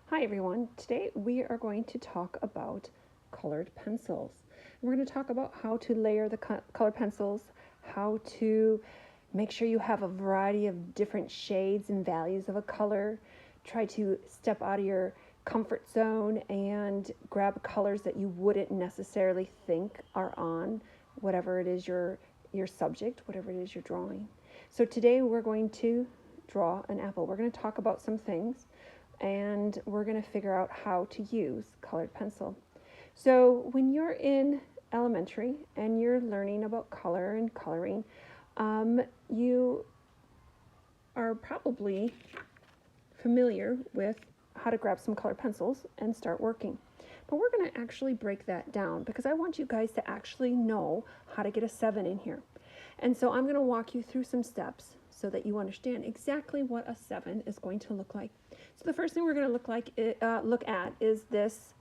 Hi everyone, today we are going to talk about colored pencils. We're going to talk about how to layer the colored pencils, how to make sure you have a variety of different shades and values of a color, try to step out of your comfort zone and grab colors that you wouldn't necessarily think are on whatever it is your subject, whatever it is you're drawing. So today we're going to draw an apple. We're going to talk about some things and we're going to figure out how to use colored pencil. So when you're in elementary and you're learning about color and coloring, you are probably familiar with how to grab some colored pencils and start working. But we're going to actually break that down because I want you guys to actually know how to get a 7 in here. And so I'm going to walk you through some steps so that you understand exactly what a 7 is going to look like. So the first thing we're going to look at is this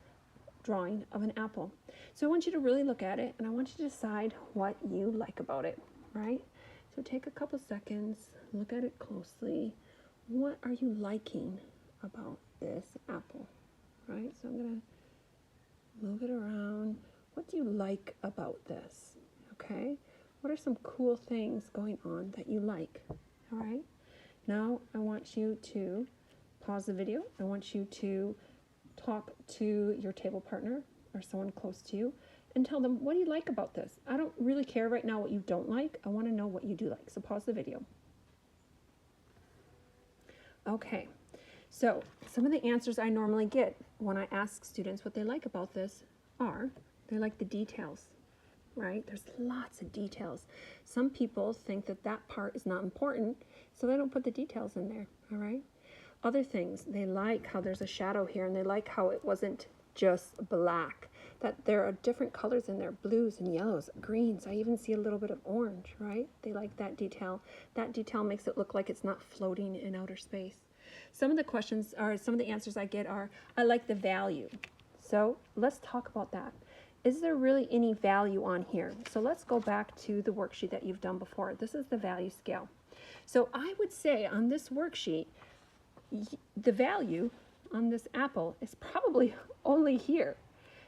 drawing of an apple. So I want you to really look at it and I want you to decide what you like about it, right? So take a couple seconds, look at it closely. What are you liking about this apple, right? So I'm going to move it around. What do you like about this, okay? What are some cool things going on that you like, all right? Now I want you to pause the video. I want you to talk to your table partner or someone close to you and tell them, what do you like about this? I don't really care right now what you don't like. I want to know what you do like. So pause the video. Okay, so some of the answers I normally get when I ask students what they like about this are, they like the details, right? There's lots of details. Some people think that that part is not important, so they don't put the details in there, all right? Other things, they like how there's a shadow here, and they like how it wasn't just black, that there are different colors in there, blues and yellows, greens. I even see a little bit of orange, right? They like that detail. That detail makes it look like it's not floating in outer space. Some of the answers I get are, I like the value. So let's talk about that. Is there really any value on here? So let's go back to the worksheet that you've done before. This is the value scale. So I would say on this worksheet, the value on this apple is probably only here.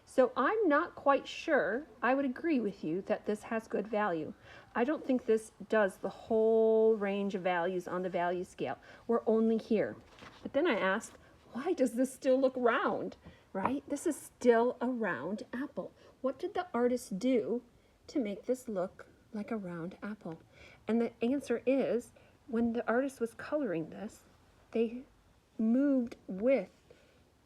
So I'm not quite sure. I would agree with you that this has good value. I don't think this does the whole range of values on the value scale. We're only here. But then I ask, why does this still look round, right? This is still a round apple. What did the artist do to make this look like a round apple? And the answer is, when the artist was coloring this, they moved with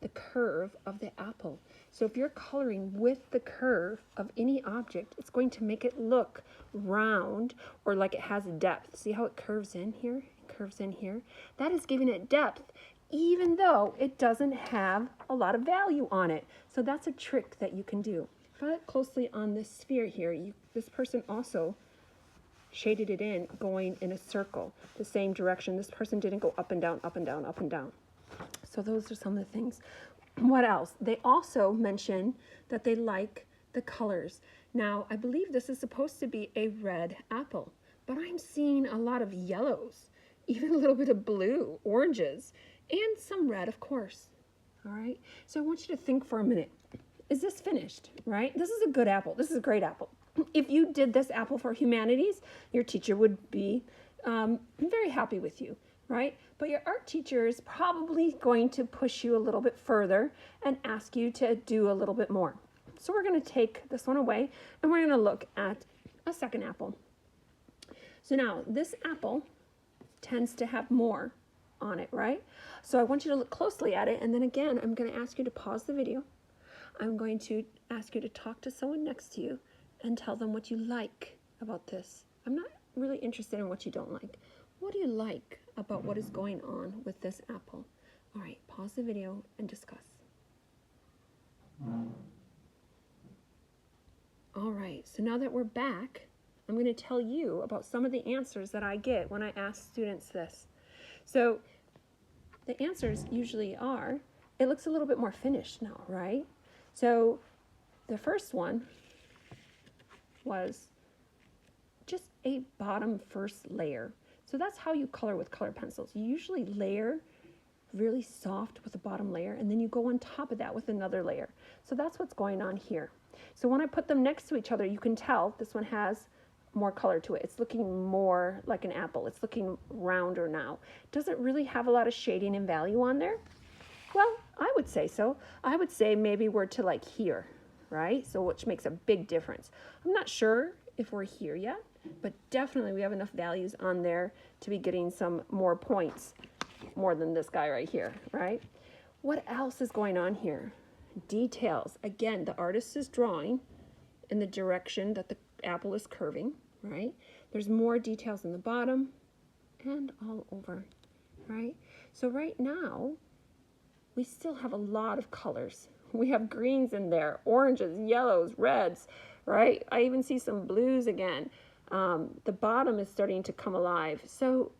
the curve of the apple. So if you're coloring with the curve of any object, it's going to make it look round or like it has depth. See how it curves in here? It curves in here. That is giving it depth, even though it doesn't have a lot of value on it. So that's a trick that you can do. If I look closely on this sphere here, this person also shaded it in going in a circle, the same direction. This person didn't go up and down, up and down, up and down. So those are some of the things. What else? They also mention that they like the colors. Now, I believe this is supposed to be a red apple, but I'm seeing a lot of yellows, even a little bit of blue, oranges, and some red, of course. All right, so I want you to think for a minute. Is this finished, right? This is a good apple. This is a great apple. If you did this apple for humanities, your teacher would be very happy with you, right? But your art teacher is probably going to push you a little bit further and ask you to do a little bit more. So we're going to take this one away and we're going to look at a second apple. So now this apple tends to have more on it, right? So I want you to look closely at it, and then again, I'm going to ask you to pause the video. I'm going to ask you to talk to someone next to you and tell them what you like about this. I'm not really interested in what you don't like. What do you like about what is going on with this apple? All right, pause the video and discuss. All right, so now that we're back, I'm going to tell you about some of the answers that I get when I ask students this. So the answers usually are, it looks a little bit more finished now, right? So the first one was just a bottom first layer. So that's how you color with colored pencils. You usually layer really soft with the bottom layer, and then you go on top of that with another layer. So that's what's going on here. So when I put them next to each other, you can tell this one has more color to it. It's looking more like an apple. It's looking rounder now. Does it really have a lot of shading and value on there? Well, I would say so. I would say maybe we're to like here, right? So which makes a big difference. I'm not sure if we're here yet, but definitely we have enough values on there to be getting some more points, more than this guy right here, right? What else is going on here? Details. Again, the artist is drawing in the direction that the apple is curving, right? There's more details in the bottom and all over, right? So right now, we still have a lot of colors. We have greens in there, oranges, yellows, reds, right? I even see some blues again. The bottom is starting to come alive. So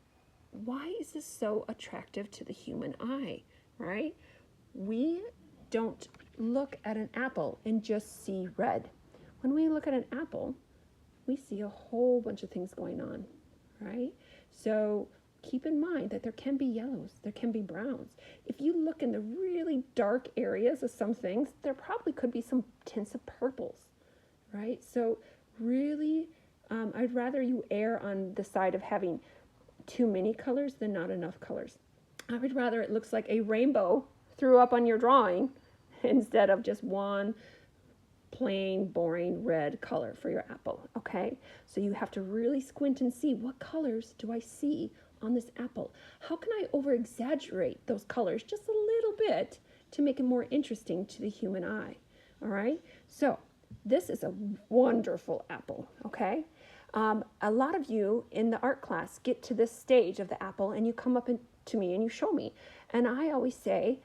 why is this so attractive to the human eye, right? We don't look at an apple and just see red. When we look at an apple, we see a whole bunch of things going on, right? So keep in mind that there can be yellows, there can be browns. If you look in the really dark areas of some things, there probably could be some tints of purples, right? So really, I'd rather you err on the side of having too many colors than not enough colors. I would rather it looks like a rainbow threw up on your drawing instead of just one plain, boring red color for your apple, okay? So you have to really squint and see, what colors do I see on this apple? How can I over-exaggerate those colors just a little bit to make it more interesting to the human eye, all right? So this is a wonderful apple, okay? A lot of you in the art class get to this stage of the apple and you come up to me and you show me. And I always say,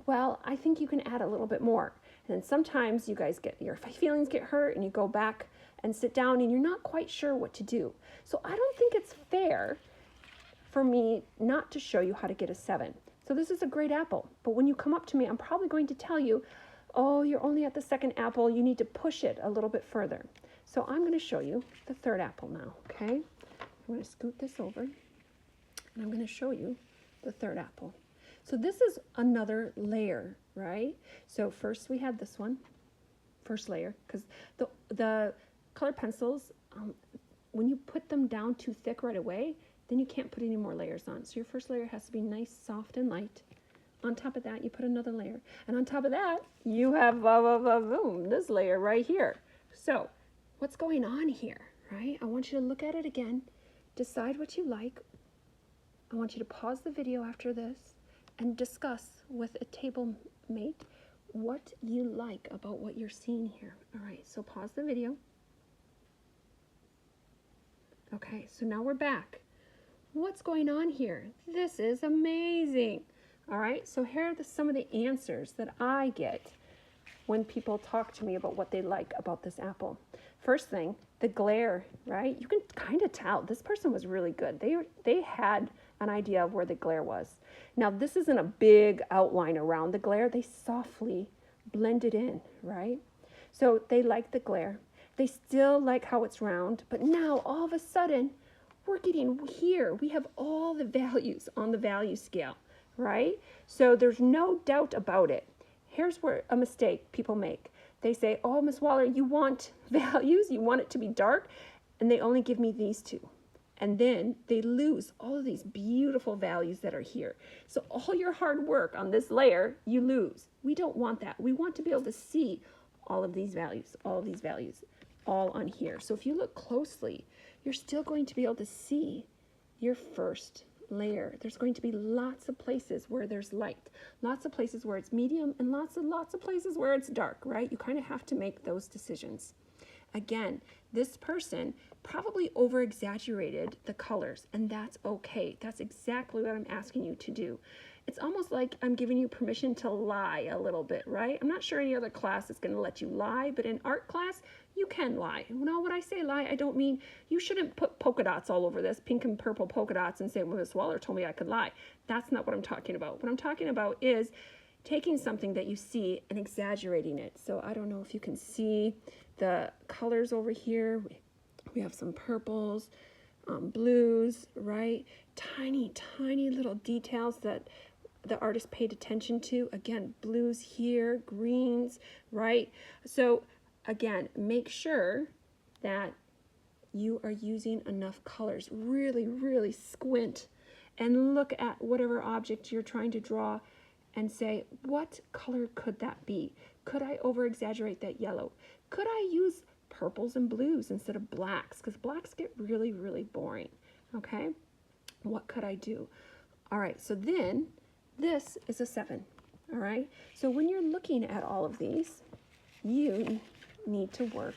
well, I think you can add a little bit more. And then sometimes you guys your feelings get hurt and you go back and sit down and you're not quite sure what to do. So I don't think it's fair for me not to show you how to get a 7. So this is a great apple, but when you come up to me, I'm probably going to tell you, oh, you're only at the second apple, you need to push it a little bit further. So I'm going to show you the third apple now, okay? I'm going to scoot this over and I'm going to show you the third apple. So this is another layer, right? So first we had this one, first layer, because the colored pencils, when you put them down too thick right away, then you can't put any more layers on. So your first layer has to be nice, soft, and light. On top of that, you put another layer. And on top of that, you have, boom, this layer right here. So what's going on here, right? I want you to look at it again, decide what you like. I want you to pause the video after this and discuss with a table mate what you like about what you're seeing here. All right, so pause the video. Okay, so now we're back. What's going on here? This is amazing. All right, so here are some of the answers that I get when people talk to me about what they like about this apple. First thing, the glare, right? You can kind of tell this person was really good. They had an idea of where the glare was. Now, this isn't a big outline around the glare. They softly blend it in, right? So they like the glare. They still like how it's round, but now all of a sudden, we're getting here. We have all the values on the value scale, right? So there's no doubt about it. Here's where a mistake people make. They say, oh, Miss Waller, you want values, you want it to be dark, and they only give me these two. And then they lose all of these beautiful values that are here. So all your hard work on this layer, you lose. We don't want that. We want to be able to see all of these values, all on here. So if you look closely, you're still going to be able to see your first layer. There's going to be lots of places where there's light, lots of places where it's medium, and lots of places where it's dark, right? You kind of have to make those decisions. Again, this person probably over-exaggerated the colors, and that's okay. That's exactly what I'm asking you to do. It's almost like I'm giving you permission to lie a little bit, right? I'm not sure any other class is going to let you lie, but in art class, you can lie. Now, when I say lie, I don't mean you shouldn't put polka dots all over this, pink and purple polka dots, and say, well, Miss Waller told me I could lie. That's not what I'm talking about. What I'm talking about is taking something that you see and exaggerating it. So I don't know if you can see the colors over here. We have some purples, blues, right? Tiny, tiny little details that the artist paid attention to. Again, blues here, greens, right? So again, make sure that you are using enough colors. Really, really squint and look at whatever object you're trying to draw and say, what color could that be? Could I over exaggerate that yellow? Could I use purples and blues instead of blacks? Because blacks get really, really boring, okay? What could I do? All right, so then this is a 7, all right? So when you're looking at all of these, you need to work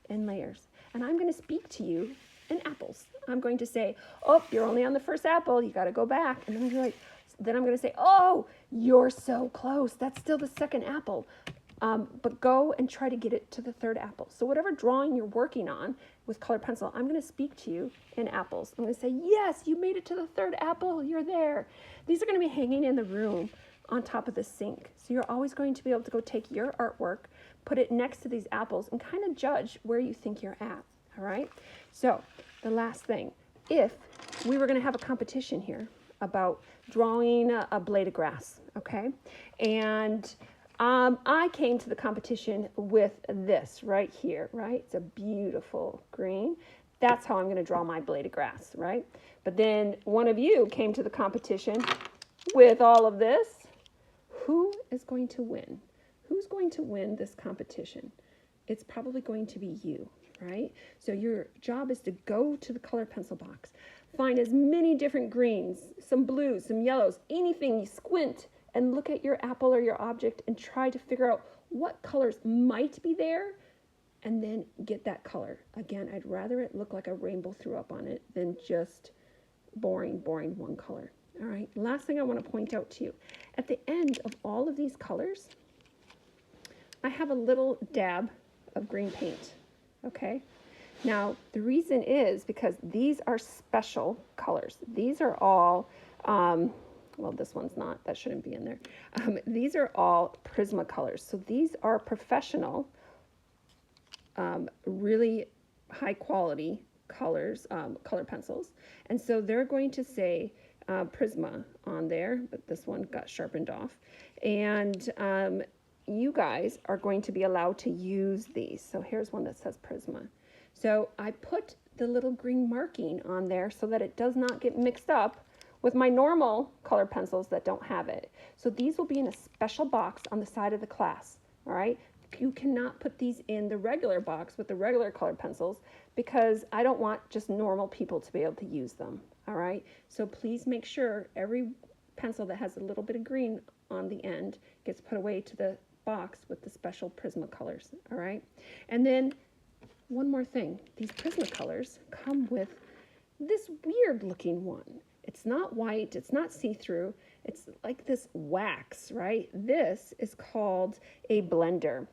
in layers. And I'm going to speak to you in apples. I'm going to say, oh, you're only on the first apple. You got to go back. And then I'm going to say, oh, you're so close. That's still the second apple. But go and try to get it to the third apple. So whatever drawing you're working on with colored pencil, I'm going to speak to you in apples. I'm going to say, yes, you made it to the third apple. You're there. These are going to be hanging in the room on top of the sink. So you're always going to be able to go take your artwork, put it next to these apples, and kind of judge where you think you're at. All right? So the last thing, if we were going to have a competition here about drawing a blade of grass, okay? And I came to the competition with this right here, right? It's a beautiful green. That's how I'm going to draw my blade of grass, right? But then one of you came to the competition with all of this. Who is going to win? Who's going to win this competition? It's probably going to be you, right? So your job is to go to the color pencil box, find as many different greens, some blues, some yellows, anything. You squint and look at your apple or your object and try to figure out what colors might be there and then get that color. Again, I'd rather it look like a rainbow threw up on it than just boring one color. All right, last thing I want to point out to you. At the end of all of these colors, I have a little dab of green paint, okay? Now, the reason is because these are special colors. These are all, well, this one's not, that shouldn't be in there. These are all Prismacolors. So these are professional, really high quality colors, color pencils. And so they're going to say Prisma on there, but this one got sharpened off. And you guys are going to be allowed to use these. So here's one that says Prisma. So I put the little green marking on there so that it does not get mixed up with my normal color pencils that don't have it. So these will be in a special box on the side of the class, all right? You cannot put these in the regular box with the regular colored pencils because I don't want just normal people to be able to use them, all right? So please make sure every pencil that has a little bit of green on the end gets put away to the box with the special Prismacolors, all right? And then one more thing, these Prismacolors come with this weird looking one. It's not white, it's not see-through, it's like this wax, right? This is called a blender.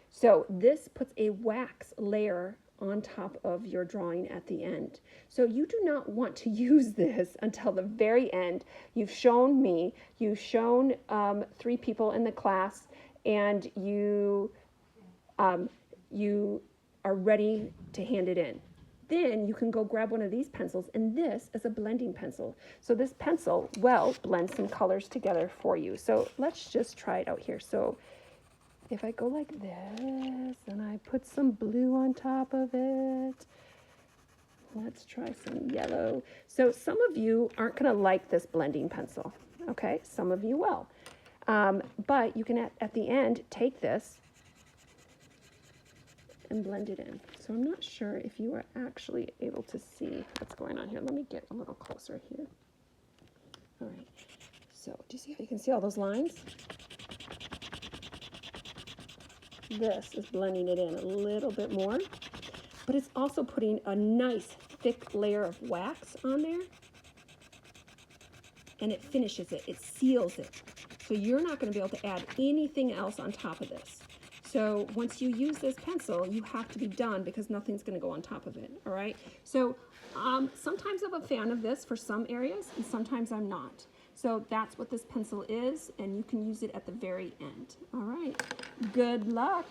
So this puts a wax layer on top of your drawing at the end. So you do not want to use this until the very end. You've shown me, you've shown 3 people in the class, and you are ready to hand it in. Then you can go grab one of these pencils, and this is a blending pencil. So this pencil will blend some colors together for you. So let's just try it out here. So if I go like this, and I put some blue on top of it, let's try some yellow. So some of you aren't gonna like this blending pencil, okay? Some of you will. But you can, at the end, take this and blend it in. So I'm not sure if you are actually able to see what's going on here. Let me get a little closer here. All right, so do you see how you can see all those lines? This is blending it in a little bit more, but it's also putting a nice thick layer of wax on there, and it finishes it, it seals it. So you're not gonna be able to add anything else on top of this. So once you use this pencil, you have to be done because nothing's going to go on top of it, all right? So sometimes I'm a fan of this for some areas, and sometimes I'm not. So that's what this pencil is, and you can use it at the very end, all right? Good luck.